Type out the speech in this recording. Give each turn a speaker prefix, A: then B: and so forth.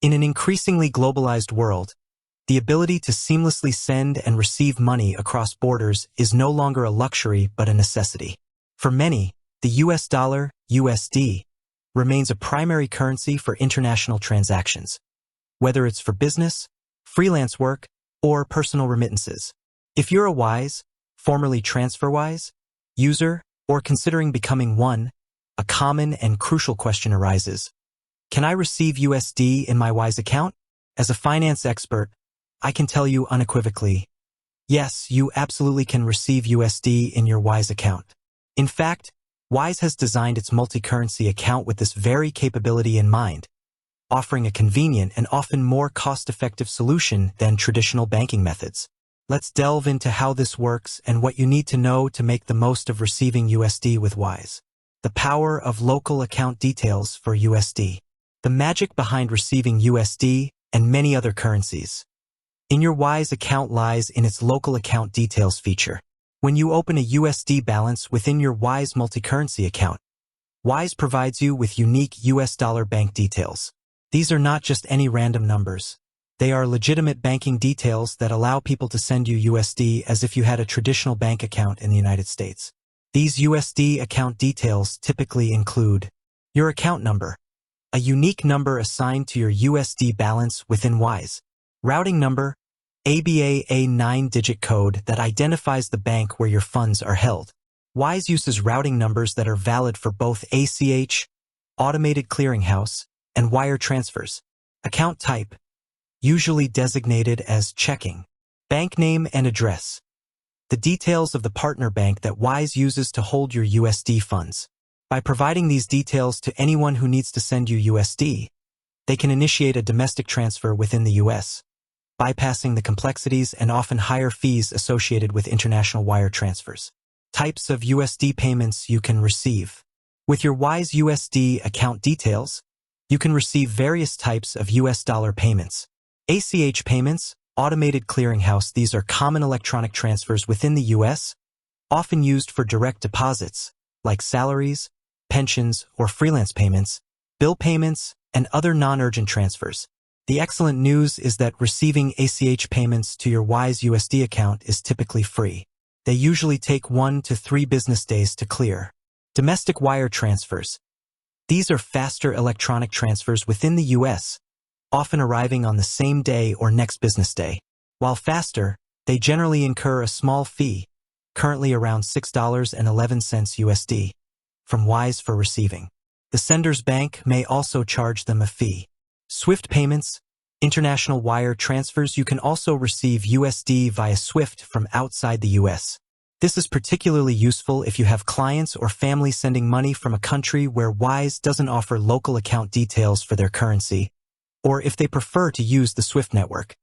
A: In an increasingly globalized world, the ability to seamlessly send and receive money across borders is no longer a luxury but a necessity. For many, the US dollar, USD, remains a primary currency for international transactions, whether it's for business, freelance work, or personal remittances. If you're a Wise, formerly TransferWise, user, or considering becoming one, a common and crucial question arises. Can I receive USD in my Wise account? As a finance expert, I can tell you unequivocally, yes, you absolutely can receive USD in your Wise account. In fact, Wise has designed its multi-currency account with this very capability in mind, offering a convenient and often more cost-effective solution than traditional banking methods. Let's delve into how this works and what you need to know to make the most of receiving USD with Wise. The power of local account details for USD. The magic behind receiving USD and many other currencies in your Wise account lies in its local account details feature. When you open a USD balance within your Wise multi-currency account, Wise provides you with unique US dollar bank details. These are not just any random numbers. They are legitimate banking details that allow people to send you USD as if you had a traditional bank account in the United States. These USD account details typically include your account number, a unique number assigned to your USD balance within Wise, routing number, ABA a 9-digit code that identifies the bank where your funds are held. Wise uses routing numbers that are valid for both ACH, automated clearinghouse, and wire transfers. Account type, usually designated as checking. Bank name and address, the details of the partner bank that Wise uses to hold your USD funds. By providing these details to anyone who needs to send you USD, they can initiate a domestic transfer within the US, bypassing the complexities and often higher fees associated with international wire transfers. Types of USD payments you can receive. With your Wise USD account details, you can receive various types of US dollar payments. ACH payments, automated clearinghouse. These are common electronic transfers within the US, often used for direct deposits, like salaries, pensions, or freelance payments, bill payments, and other non-urgent transfers. The excellent news is that receiving ACH payments to your Wise USD account is typically free. They usually take 1 to 3 business days to clear. Domestic wire transfers. These are faster electronic transfers within the US, often arriving on the same day or next business day. While faster, they generally incur a small fee, currently around $6.11 USD, from Wise for receiving. The sender's bank may also charge them a fee. SWIFT payments, international wire transfers. You can also receive USD via SWIFT from outside the US. This is particularly useful if you have clients or family sending money from a country where Wise doesn't offer local account details for their currency, or if they prefer to use the SWIFT network.